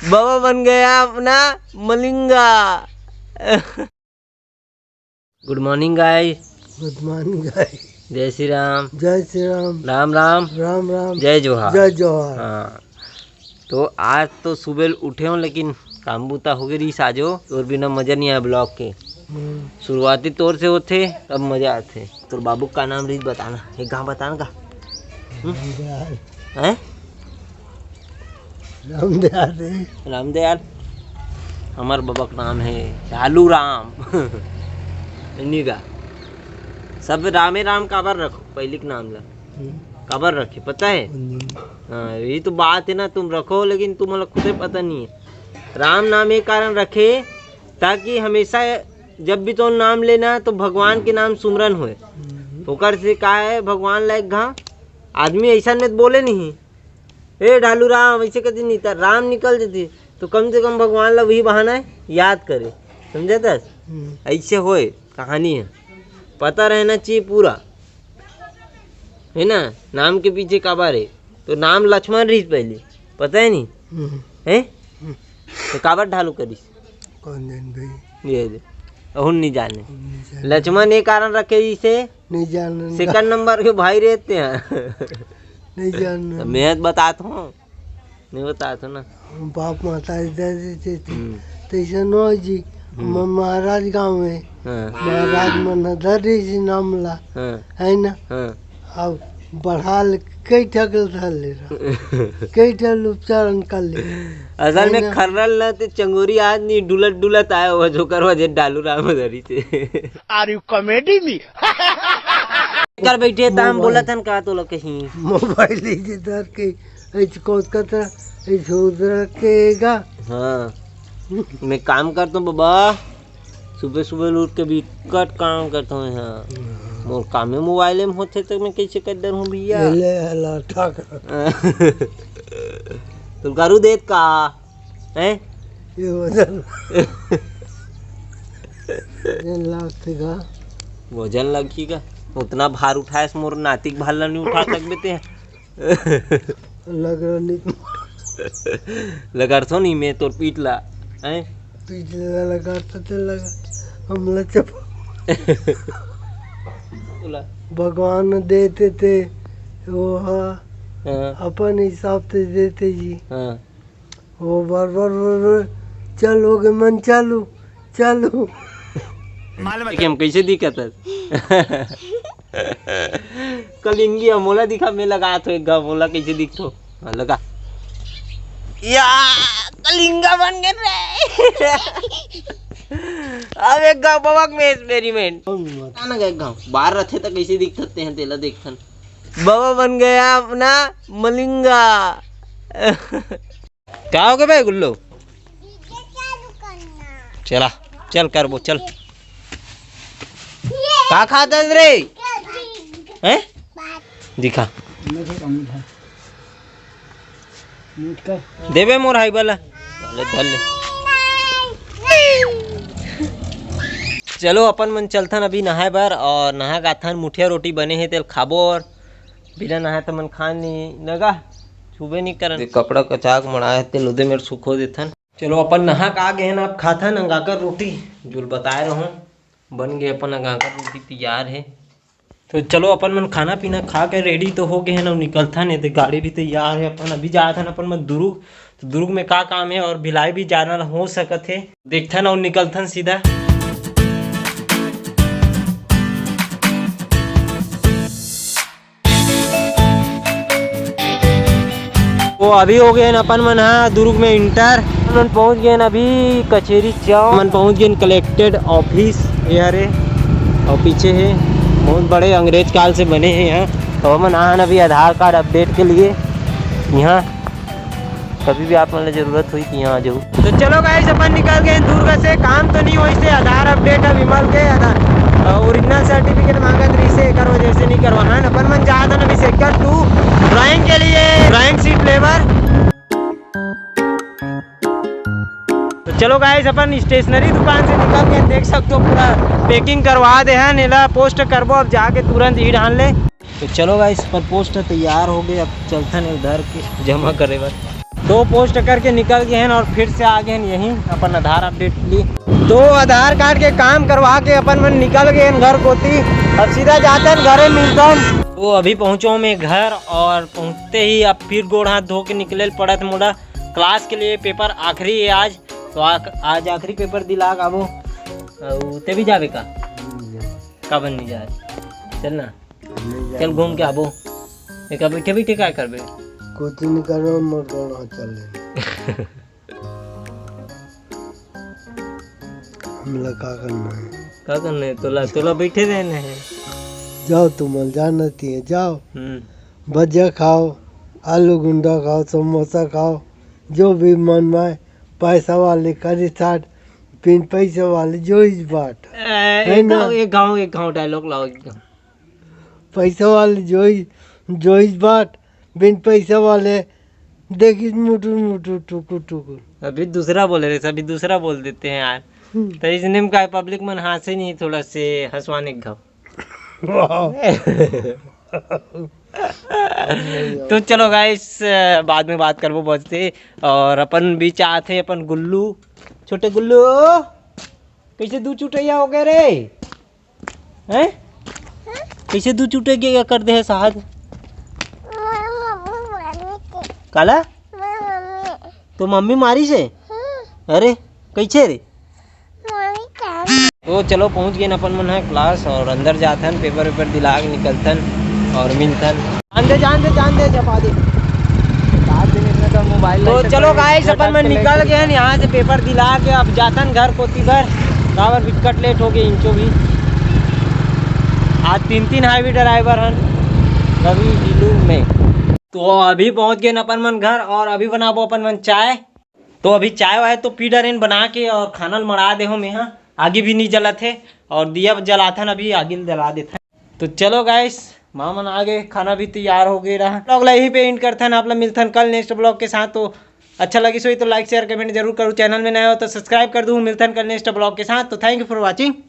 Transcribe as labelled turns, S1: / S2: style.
S1: बाबा बन गया अपना Malinga. Good morning guys.
S2: Good morning guys.
S1: जय श्री राम।
S2: जय श्री राम।
S1: राम राम।
S2: राम राम।
S1: जय जोहार।
S2: जय जोहार।
S1: हाँ, तो आज तो सुबह उठे हूँ लेकिन काम बूता हो गई साजो और बिना मजा नहीं आया ब्लॉग के। शुरुआती तौर से होते तब मजा आते। तो बाबू का नाम रीत बताना, एक गाँव बताना का है?
S2: रामदयाल।
S1: रामदयाल। हमारे बाबा का नाम है लालू राम। इन्हीं का सब रामे राम काबर रखो, पहले के नाम ला काबर रखे पता है? हाँ, यही तो बात है ना, तुम रखो लेकिन तुम्हें खुद ही पता नहीं है। राम नाम एक कारण रखे ताकि हमेशा जब भी तो नाम लेना तो भगवान के नाम सुमरन होए। ओकर से का है भगवान लायक घा आदमी ऐसा में बोले नहीं ए ढालू राम ऐसे कभी नहीं था, राम निकल जाती तो कम से कम भगवान ला वही बहाना है याद करे, समझे दस? ऐसे होए कहानी है, पता रहना चाहिए पूरा है ना। नाम के पीछे काबर है तो नाम लक्ष्मण रही पहले, पता है नहीं है तो काबर ढालू करी
S2: कौन जान भाई?
S1: ये दे और नहीं जाने लक्ष्मण एक कारण रखे इसे
S2: नहीं जान।
S1: सेकंड नंबर के भाई रहते हैं।
S2: नहीं जान।
S1: मैं बताता हूँ, नहीं बताता ना।
S2: बाप माता देते तैसे नो जी महाराज गाँव में महाराज मनधरी जी नाम ला है ना। अब बढ़ा कई ठगल था ले रहा कई ठल उपचारण कर ले।
S1: असल में खर्रल ना ते चंगोरी आज नहीं डुलत डुलत आया हुआ जो करवा जे डालू राम धरी से।
S3: Are you comedy me?
S1: कर बैठे ताम बोला था का तो कहीं
S2: मोबाइल इधर के ऐसे कोस करता ऐसे उधर केगा।
S1: हाँ, मैं काम करता हूँ बाबा, सुबह सुबह उठ के भी कट काम करता हूँ। हाँ, मोर काम में मोबाइल में होते तो मैं कैसे कर हूँ भैया। तो करू देत का है
S2: ये वजन लगेगा,
S1: वजन लगेगा उतना भार उठाए मोर नातिक भाला नहीं उठा सकते थे।
S2: लग रहा नहीं
S1: लगा तो नहीं मैं तो पीट ला है
S2: पीछे लगा तो लगा हमला चप भगवान देते थे वो अपन हिसाब से देते जी।
S1: हाँ।
S2: वो बार बार चलो गे मन चालू चालू
S1: हम कैसे दिक्कत है? कलिंगी अमोला दिखा मैं लगा तो एक मोला कैसे दिख तो लगा या कलिंगा बन गए रे। अब एक गाँव बवक में एक्सपेरिमेंट ना गए गाँव बाहर रहते तो कैसे दिख सकते हैं तेला देखथन बाबा बन गया अपना मलिंगा। क्या हो गया भाई गुल्लो? चला चल कर वो चल का खाता रे हैं दिखा देवे मोर हाई वाला धर ले। चलो अपन मन चलथन अभी नहाए बार और नहा गाथन मुठिया रोटी बने हैं तेल खाबो और बिना नहाए तो मन खान नहीं लगा छुबे नहीं करन कपड़ा कचाक मड़ाए तेल उदे मेरे सुखो देथन। चलो अपन नहा का गए हैं आप खाथन अंगाकर रोटी जो बताए रहो बन गए अपन अंगाकर रोटी तैयार है। तो चलो अपन मन खाना पीना खा के रेडी तो हो गए हैं ना निकलथन है तो गाड़ी भी तैयार है। अपन अभी जा था अपन मन दुर्ग, तो दुर्ग में का काम है और भिलाई भी जाना हो सकत है देखथन और निकलथन सीधा। वो अभी हो गए अपन मन हाँ दुर्ग में इंटर मन पहुंच गए अभी कचेरी चौक मन पहुंच गए कलेक्टेड ऑफिस यार और पीछे है बहुत बड़े अंग्रेज काल से बने हैं यहाँ। तो मन आन अभी आधार कार्ड अपडेट के लिए यहाँ कभी भी आप मतलब ज़रूरत हुई कि यहाँ आ जाओ। तो चलो गाइस अपन निकल गए दुर्ग से। काम तो नहीं हो इससे आधार अपडेट है विमल के आधार ओरिजिनल सर्टिफिकेट मांगा से एक वजह से नहीं करवाना है। अपन मन जा था अभी सेक्टर 2 ड्राइंग के लिए ड्राइंग सीट लेबर। तो चलो गाइस अपन स्टेशनरी दुकान से निकल के देख सकते हो पूरा पैकिंग करवा दे है नीला पोस्ट करबो अब जाके तुरंत ही डाल ले। तो चलो गाइस पर पोस्ट तैयार हो गए अब चलते हैं उधर के जमा करे बस। 2 पोस्ट करके निकल गए हैं और फिर से आ गए हैं यहीं अपन आधार अपडेट के लिए। 2 आधार कार्ड के काम करवा के अपन मन निकल गए हैं घर कोती। अब सीधा जाते हैं घरे मिलता हूँ। तो अभी पहुँचो मैं घर और पहुँचते ही अब फिर गोड़ हाथ धो के निकले पड़त मोड़ा क्लास के लिए। पेपर आखिरी है आज, तो आज आखिरी पेपर दिला आबो। ते भी जावे का कब नहीं जा चल ना, चल घूम के आबो। एक बैठे बैठे क्या करबे,
S2: कुछ नहीं करो मोर गोड़ चल हमला का करना है तोला बैठे रहना है। जाओ तुम जानती है, जाओ भजिया खाओ, आलू गुंडा खाओ, समोसा खाओ, जो भी मन में। पैसा वाले करी साठ, बिन पैसे वाले जो इस बाट है ना।
S1: एक गाँव डायलॉग लाओ।
S2: पैसा वाले जो इस बाट, बिन पैसा वाले देखिए मुटुर टुकुर टुकुर।
S1: अभी दूसरा बोले रहे, अभी दूसरा बोल देते हैं यार। तो इसने में का पब्लिक मन हंसे नहीं, थोड़ा से हंसवाने का। तो चलो गाइस, बाद में बात करबो बचते। और अपन बीच आते अपन गुल्लू, छोटे गुल्लू कैसे दूध चुटैया हो गए रे हैं? कैसे दूध चुटैया कर दे है साहब काला? तो मम्मी मारी से? अरे कैसे रे? तो चलो पहुंच गए अपन मन है क्लास और अंदर जाथन, पेपर वेपर दिला के निकलथन और मिलथन। जान दे जपा दे तो मोबाइल। तो चलो गाइस अपन मन निकल गए हैं यहाँ से पेपर दिला के। अब जाथन घर कोती घर, काबर विकट लेट हो गए इंचो भी। आज 3 हाईवे ड्राइवर हन रवि ढीलू में। तो अभी पहुंच गए अपन मन घर और अभी बनाबो अपन मन चाय। तो अभी चाय वाय तो पी डरेन बना के और खाना मड़ा दे हो मैं। यहाँ आगे भी नहीं जला थे और दिया जलाथन, अभी आगे जला देते। तो चलो गाइस, माँ मन आ गए, खाना भी तैयार हो गया रहा। ब्लॉग यहीं पे एंड करथन, आप लोग मिलथन कल नेक्स्ट ब्लॉग के साथ। तो अच्छा लगी सो तो लाइक शेयर कमेंट जरूर करूँ, चैनल में नया हो तो सब्सक्राइब कर दूँ। मिलथन कल नेक्स्ट ब्लॉग के साथ। तो थैंक यू फॉर वॉचिंग।